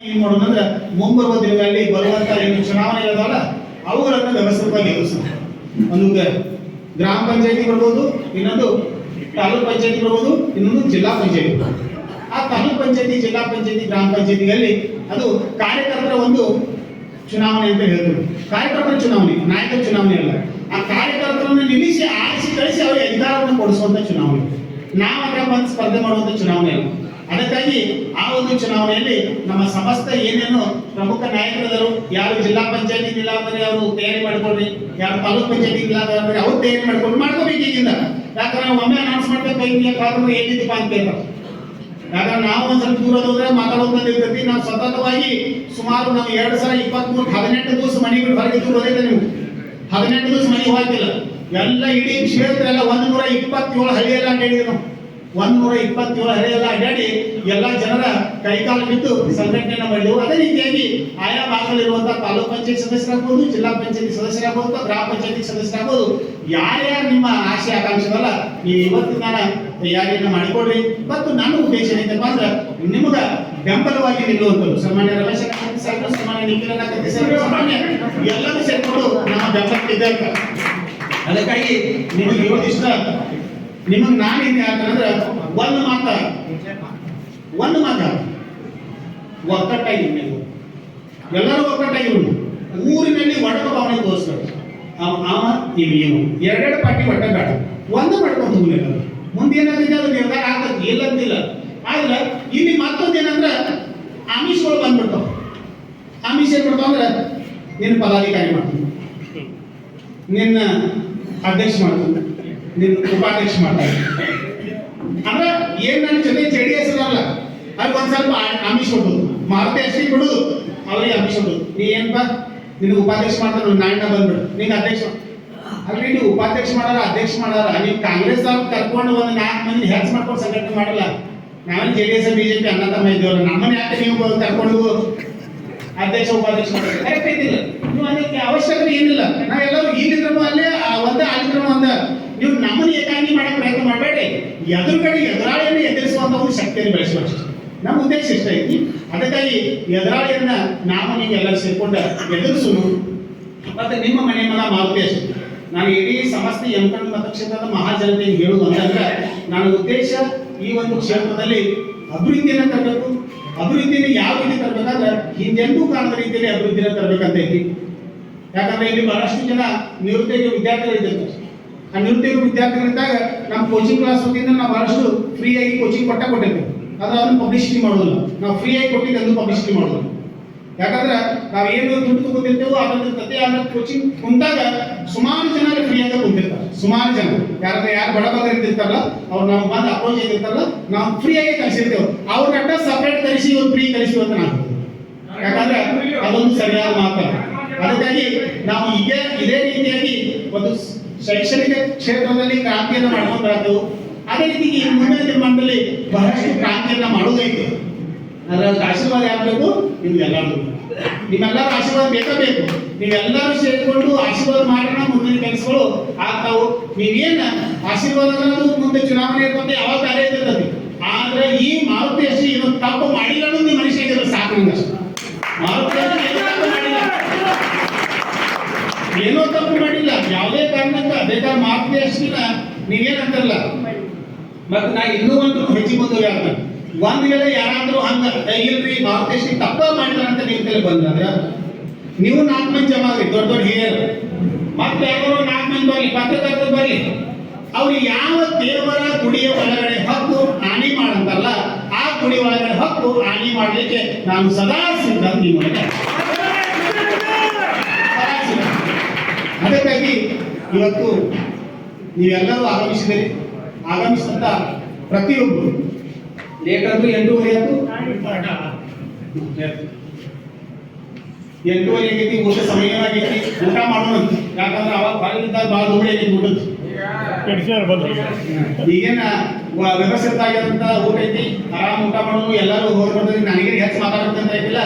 ಏನ್ ಮಾಡೋದಂದ್ರೆ ಮುಂಬರುವ ದಿನಗಳಲ್ಲಿ ಬರುವಂತ ಏನು ಚುನಾವಣೆಗಳಲ್ಲ ಅವುಗಳನ್ನು ವ್ಯವಸ್ಥಿತವಾಗಿ ಎದುರಿಸಬೇಕು. ಒಂದು ಗ್ರಾಮ ಪಂಚಾಯತಿ ಬರ್ಬೋದು, ಇನ್ನೊಂದು ತಾಲೂಕ್ ಪಂಚಾಯತಿ ಬರ್ಬೋದು, ಇನ್ನೊಂದು ಜಿಲ್ಲಾ ಪಂಚಾಯತಿ. ಆ ತಾಲೂಕ್ ಪಂಚಾಯತಿ, ಜಿಲ್ಲಾ ಪಂಚಾಯತಿ, ಗ್ರಾಮ ಪಂಚಾಯತಿಗಳಲ್ಲಿ ಅದು ಕಾರ್ಯಕರ್ತರ ಒಂದು ಚುನಾವಣೆ ಅಂತ ಹೇಳ್ತೀವಿ. ಕಾರ್ಯಕರ್ತರ ಚುನಾವಣೆ, ನಾಯಕರ ಚುನಾವಣೆ ಅಲ್ಲ. ಆ ಕಾರ್ಯಕರ್ತರನ್ನು ನಿಲ್ಲಿಸಿ ಆರಿಸಿ ಕಳಿಸಿ ಅವರಿಗೆ ಅಧಿಕಾರವನ್ನು ಕೊಡಿಸುವಂತ ಚುನಾವಣೆ. ನಾವೇ ಬಂದು ಸ್ಪರ್ಧೆ ಮಾಡುವಂತ ಚುನಾವಣೆ ಅಲ್ಲ. ಅದಕ್ಕಾಗಿ ಆ ಒಂದು ಚುನಾವಣೆಯಲ್ಲಿ ನಮ್ಮ ಸಮಸ್ತ ಏನೇನು ಪ್ರಮುಖ ನಾಯಕರು, ಯಾರು ಜಿಲ್ಲಾ ಪಂಚಾಯತಿ ಜಿಲ್ಲಾಧಿಕಾರಿ ಅವರು ತಯಾರಿ ಮಾಡ್ಕೊಳ್ರಿ, ಯಾರು ತಾಲೂಕ್ ಪಂಚಾಯತಿ ಜಿಲ್ಲಾಧಿಕಾರಿ ಅವ್ರು ತಯಾರಿ ಮಾಡ್ಕೋಬೇಕು ಈಗಿಂದ. ಯಾಕಂದ್ರೆ ಒಮ್ಮೆ ಅನೌನ್ಸ್ ಮಾಡ್ಬೇಕು ಏನಿದೀಪ ಅಂತ ಹೇಳ್ತಾರೆ. ಯಾಕಂದ್ರೆ ನಾವು ಒಂದ್ ಸ್ವಲ್ಪ ದೂರ ಹೋದ್ರೆ ಮಾತಾಡೋದ್ರಲ್ಲಿ ಇರ್ತೈತಿ. ನಾವು ಸತತವಾಗಿ ಸುಮಾರು ನಾವು 2023 18 ದಿವಸ ಮನೆ ಬಿಟ್ಟು ಹೊರಗಿದ್ದು ಬರೈತೆ. ನೀವು 18 ದಿವಸ ಮನೆಗೆ ಹೋಗಿಲ್ಲ. ಎಲ್ಲ ಇಡೀ ಕ್ಷೇತ್ರ ಎಲ್ಲ 127 ಹಳ್ಳಿಯೆಲ್ಲ ಅಡ್ಡಾಡಿದ್ವಿ ನಾವು. 127 ಹಳ್ಳಿಯೆಲ್ಲ ಅಡ್ಡಾಡಿ ಎಲ್ಲ ಜನರ ಕೈಕಾಲು ಬಿದ್ದು ಸಂಘಟನೆಯನ್ನು ಮಾಡಿದೆವು. ಅದೇ ರೀತಿಯಾಗಿ ಆಯಾ ಭಾಗದಲ್ಲಿರುವಂತಹ ತಾಲೂಕ್ ಪಂಚಾಯತ್ ಸದಸ್ಯರಾಗ್ಬೋದು, ಜಿಲ್ಲಾ ಪಂಚಾಯತಿ ಸದಸ್ಯರಾಗ್ಬೋದು, ಗ್ರಾಮ ಪಂಚಾಯತಿ ಸದಸ್ಯರಾಗ್ಬೋದು, ಯಾರ್ಯಾರು ನಿಮ್ಮ ಆಶೆ ಆಕಾಂಕ್ಷೆಗಳಲ್ಲ ನೀವು ಇವತ್ತಿನ ತಯಾರಿಯನ್ನು ಮಾಡಿಕೊಡ್ರಿ. ಮತ್ತು ನನ್ನ ಉದ್ದೇಶ ಏನಂತಪ್ಪ ಅಂದ್ರೆ ನಿಮಗ ಬೆಂಬಲವಾಗಿ ನಿಲ್ಲುವಂಥದ್ದು. ಸಾಮಾನ್ಯ ರಮೇಶ ಸಾಹೇಬರು, ಸಾಮಾನ್ಯ ನಿಖಿಲ ಸಾಮಾನ್ಯ ಎಲ್ಲರೂ ಸೇರ್ಕೊಂಡು ನಮ್ಮ ಬೆಂಬಲಕ್ಕಿದ್ದಾರೆ. ಅದಕ್ಕಾಗಿ ನಿಮಗೆ ಇವತ್ತಿಷ್ಟ ನಿಮಗೆ ನಾನೇನು ಹೇಳ್ತಾನಂದ್ರೆ ಒಂದು ಮಾತ ಒಕ್ಕಟ್ಟಾಗಿ ನೀವು ಎಲ್ಲರೂ ಒಕ್ಕಟ್ಟಾಗಿರೋದು. ಊರಿನಲ್ಲಿ ಒಡಕ ಭಾವನೆ ತೋರಿಸ್ತಾರೆ. ಅವ ನೀವು ಎರಡೆರಡು ಪಾರ್ಟಿ ಒಟ್ಟ ಬೇಡ, ಒಂದು ಮಾಡ್ಕೊಂಡು ಹೋಗಲಿಲ್ಲ. ಮುಂದೆ ಏನಾಗಿದೆ ಅದು ನಿರ್ಧಾರ ಆಗ್ತದೆ, ಇಲ್ಲಂತಿಲ್ಲ. ಆದ್ರೆ ಇಲ್ಲಿ ಮತ್ತೊಂದು ಏನಂದ್ರೆ ಆಮಿಷಗಳು ಬಂದ್ಬಿಡ್ತಾವ. ಆಮಿಷ ಏನ್ ಮಾಡ್ತಾವ ಅಂದ್ರೆ ನಿನ್ನ ಪದಾಧಿಕಾರಿ ಮಾಡ್ತೀನಿ, ನಿನ್ನ ಅಧ್ಯಕ್ಷ ಮಾಡ್ತಾನೆ, ನಿನ್ನ ಉಪಾಧ್ಯಕ್ಷ ಮಾಡ್ತಾರೆ. ಅಂದ್ರೆ ಏನ್ ನನ್ನ ಜೊತೆ JDS ಅಲ್ಲ, ಅಲ್ಲಿ ಒಂದ್ ಸ್ವಲ್ಪ ಆಮಿಷ ಕೊಡೋದು, ಮಾರುತಿ ಅಷ್ಟೇ ಕೊಡೋದು, ಅವ್ರಿಗೆ ಆಮಿಷ ಕೊಡೋದು. ನೀ ಏನಪ್ಪ ನಿನ್ನ ಉಪಾಧ್ಯಕ್ಷ ಮಾಡ್ತಾರ, ನಾಣ್ಣ ಬಂದ್ಬಿಡು ನಿಂಗೆ ಅಧ್ಯಕ್ಷ. ಅಲ್ಲಿ ನೀವು ಉಪಾಧ್ಯಕ್ಷ ಮಾಡಾರ, ಅಧ್ಯಕ್ಷ ಮಾಡಾರ, ನೀವು ಕಾಂಗ್ರೆಸ್ ಅವ್ರು ಕರ್ಕೊಂಡು ಒಂದು 4 ಮಂದಿ ಹೆಚ್ಚು ಮಾಡ್ಕೊಂಡು ಸಂಘಟನೆ ಮಾಡಲ್ಲ. ನಾವೇನು JDS BJP ಅಣ್ಣ ತಮ್ಮ ಇದ್ದೇವಲ್ಲ, ನಮ್ಮನ್ನ ಯಾಕೆ ನೀವು ಕರ್ಕೊಂಡು ಅಧ್ಯಕ್ಷ ಉಪಾಧ್ಯಕ್ಷ ಮಾಡೋದು ಕರೆಕ್ಟ್ ಐತಿಲ್ಲ. ನೀವು ಅದಕ್ಕೆ ಅವಶ್ಯಕತೆ ಏನಿಲ್ಲ. ನಾವೆಲ್ಲರೂ ಇಲ್ಲಿದ್ರೂ ಅಲ್ಲೇ ಒಂದೇ, ಅಲ್ಲಿದ್ರೂ ಒಂದ. ನೀವು ನಮ್ಮನ್ನು ಏಕಾಂಗಿ ಮಾಡಕ್ಕೆ ಪ್ರಯತ್ನ ಮಾಡಬೇಡಿ. ಎದುರುಗಡೆ ಎದುರಾಳಿಯನ್ನು ಎದುರಿಸುವಂತ ಒಂದು ಶಕ್ತಿಯನ್ನು ಬೆಳೆಸುವಷ್ಟು ನಮ್ಮ ಉದ್ದೇಶ ಇಷ್ಟ ಐತಿ. ಅದಕ್ಕಾಗಿ ಎದುರಾಳಿಯನ್ನ ನಾವು ನೀವು ಎಲ್ಲರೂ ಸೇರ್ಕೊಂಡು ಎದುರಿಸೋಣ. ಮತ್ತೆ ನಿಮ್ಮ ಮನೆ ಮಗ ಮಾರುತಿ ಅಷ್ಟೇ. ನಾನು ಇಡೀ ಸಮಸ್ತ ಯಮಕಂಡ ಮತಕ್ಷೇತ್ರದ ಮಹಾಜನತೆಗೆ ಹೇಳುವುದು ಅಂತಂದ್ರೆ ನನ್ನ ಉದ್ದೇಶ ಈ ಒಂದು ಕ್ಷೇತ್ರದಲ್ಲಿ ಅಭಿವೃದ್ಧಿಯನ್ನು ತರಬೇಕು. ಅಭಿವೃದ್ಧಿಯನ್ನು ಯಾವ ರೀತಿ ತರಬೇಕಂದ್ರೆ ಹಿಂದೆಂದೂ ಕಾಣದ ರೀತಿಯಲ್ಲಿ ಅಭಿವೃದ್ಧಿಯನ್ನು ತರಬೇಕಂತ ಐತಿ. ಯಾಕಂದ್ರೆ ಇಲ್ಲಿ ಬಹಳಷ್ಟು ಜನ ನಿರುದ್ಯೋಗ ವಿದ್ಯಾರ್ಥಿಗಳು ಇದ್ದಿರ್ತಾರೆ. ಆ ನಿರುದ್ಯೋಗ ವಿದ್ಯಾರ್ಥಿಗಳಿದ್ದಾಗ ನಮ್ಮ ಕೋಚಿಂಗ್ ಕ್ಲಾಸ್ ವತಿಯಿಂದ ನಾವು ಬಹಳಷ್ಟು ಫ್ರೀ ಆಗಿ ಕೋಚಿಂಗ್ ಕೊಟ್ಟಿರ್ತೇವೆ. ಆದ್ರೆ ಅದನ್ನು ಪಬ್ಲಿಸಿಟಿ ಮಾಡೋದಿಲ್ಲ. ನಾವು ಫ್ರೀ ಆಗಿ ಕೊಟ್ಟಿದ್ದು ಅದನ್ನು ಪಬ್ಲಿಸಿಟಿ ಮಾಡೋದಿಲ್ಲ. ಯಾಕಂದ್ರೆ ನಾವು ಏನು ದುಡ್ಡು ತಗೋತಿರ್ತೇವೋ ಅದರ ಜೊತೆ ಆದ ಕೋಚಿಂಗ್ ಕುಂತಾಗ ಸುಮಾರು ಜನ ಫ್ರೀ ಆಗಿ ಕುಂತಿರ್ತಾರೆ. ಸುಮಾರು ಜನ ಯಾರು ಬಡಬಗ್ಗರು ಇರ್ತಿರ್ತಾರಲ್ಲ ಅವ್ರು ನಾವು ಬಂದು ಅಪ್ರೋಚ್ ಆಗಿರ್ತಾರಲ್ಲ, ನಾವು ಫ್ರೀ ಆಗಿ ಕಲಿಸಿರ್ತೇವೆ. ಅವ್ರನ್ನ ಸಪರೇಟ್ ಕಲಿಸಿ ಇವ್ರು ಫ್ರೀ ಕಲಿಸಿ ಅಂತ ನಾವು. ಯಾಕಂದ್ರೆ ಅದೊಂದು ಸರಿಯಾದ ಮಾತಲ್ಲ. ಅದಕ್ಕಾಗಿ ನಾವು ಈಗ ಇದೇ ರೀತಿಯಾಗಿ ಒಂದು ಶೈಕ್ಷಣಿಕ ಕ್ಷೇತ್ರದಲ್ಲಿ ಕ್ರಾಂತಿಯನ್ನು ಮಾಡ್ಕೊಂಡು ಬರ್ತೇವೆ. ಅದೇ ರೀತಿ ಈ ಮುಂದಿನ ದಿನಮಾನದಲ್ಲಿ ಬಹಳಷ್ಟು ಕ್ರಾಂತಿಯನ್ನ ಮಾಡೋದೈತೆ. ಅದರ ಆಶೀರ್ವಾದ ಯಾಕಬೇಕು? ನಿಮ್ಗೆಲ್ಲರೂ, ನಿಮ್ಮೆಲ್ಲರೂ ಆಶೀರ್ವಾದ ಬೇಕು. ನೀವೆಲ್ಲರೂ ಸೇರಿಕೊಂಡು ಆಶೀರ್ವಾದ ಮಾಡೋಣ. ಮುಂದಿನ ಕೆಲಸಗಳು ಆಗ್ತಾವು. ನೀವೇನ ಆಶೀರ್ವಾದ ಅನ್ನೋದು ಮುಂದೆ ಚುನಾವಣೆ ಇರ್ತಂತೆ ಯಾವಾಗ ಕಾರ್ಯ ಇರ್ತದೆ. ಆದ್ರೆ ಈ ಮಾರುತಿ ಅಷ್ಟೇ ಏನೋ ತಪ್ಪು ಮಾಡಿಲ್ಲ ಅನ್ನೋದು ನಿಮ್ಮ ಮನುಷ್ಯ ಇದ್ರೆ ಸಾಕು. ನಂಗಷ್ಟು ಮಾರುತಿ ಏನೋ ತಪ್ಪು ಮಾಡಿಲ್ಲ, ಯಾವುದೇ ಕಾರಣಕ್ಕೆ ಬೇಕಾದ್ರೆ ಮಾರುತಿ ಅಷ್ಟಿನ ನೀವೇನಂತಾರಲ್ಲ. ಮತ್ತೆ ನಾ ಇನ್ನೂ ಒಂದು ಹೆಚ್ಚಿಗೆ ಬಂದು ಹೇಳ್ತಾನೆ, ಒಂದ್ ವೇಳೆ ಯಾರಾದ್ರೂ ಹಂಗ ಇಲ್ರಿ ಮಾರುತಿ ತಪ್ಪ ಮಾಡಿದಾರ ಅಂತ ನಿಮ್ ತಲೆ ಬಂದ್ರೆ ನೀವು 4 ಮಂದಿ ಜಮಾ ಆಗ್ರಿ, ದೊಡ್ಡ ದೊಡ್ಡ ಹಿರಿಯರು. ಮತ್ತೆ ಯಾರೋ 4 ಮಂದಿ ಬರ್ಲಿ, ಪತ್ರಕರ್ತರು ಬರ್ಲಿ. ಅವ್ರು ಯಾವ ದೇವರ ಗುಡಿಯ ಒಳಗಡೆ ಹಕ್ಕು ಹಾನಿ ಮಾಡಂತಲ್ಲ, ಆ ಗುಡಿ ಒಳಗಡೆ ಹಕ್ಕು ಹಾನಿ ಮಾಡಲಿಕ್ಕೆ ನಾನು ಸದಾ ಸಿದ್ಧ. ಅದಕ್ಕಾಗಿ ಇವತ್ತು ನೀವೆಲ್ಲರೂ ಆಗಮಿಸಿದಿರಿ. ಆಗಮಿಸಿದಂತ ಪ್ರತಿಯೊಬ್ಬರು ಲೇಟ್ ಆದ್ರೂ 8:30 ಆಯ್ತು, 8:30 ಆಗೈತಿ. ಊಟ ಸಮಯ ಆಗೈತಿ, ಊಟ ಮಾಡೋಣ. ಯಾಕಂದ್ರೆ ಅವಾಗ ಹೊರಗಿದ್ದಾಗ ಭಾಳ ದೂರ ಆಗೈತಿ ಊಟದ್ದು. ಈಗೇನ ವ್ಯವಸ್ಥಿತ ಆಗಿರೋಂಥ ಊಟ ಐತಿ, ಆರಾಮ್ ಊಟ ಮಾಡೋದು. ಎಲ್ಲರೂ ಹೋಗಿ ಬರ್ತದೆ. ನನಗೆ ಹೆಚ್ಚು ಮಾತಾಡೋದಂತ ಐತಿಲ್ಲ.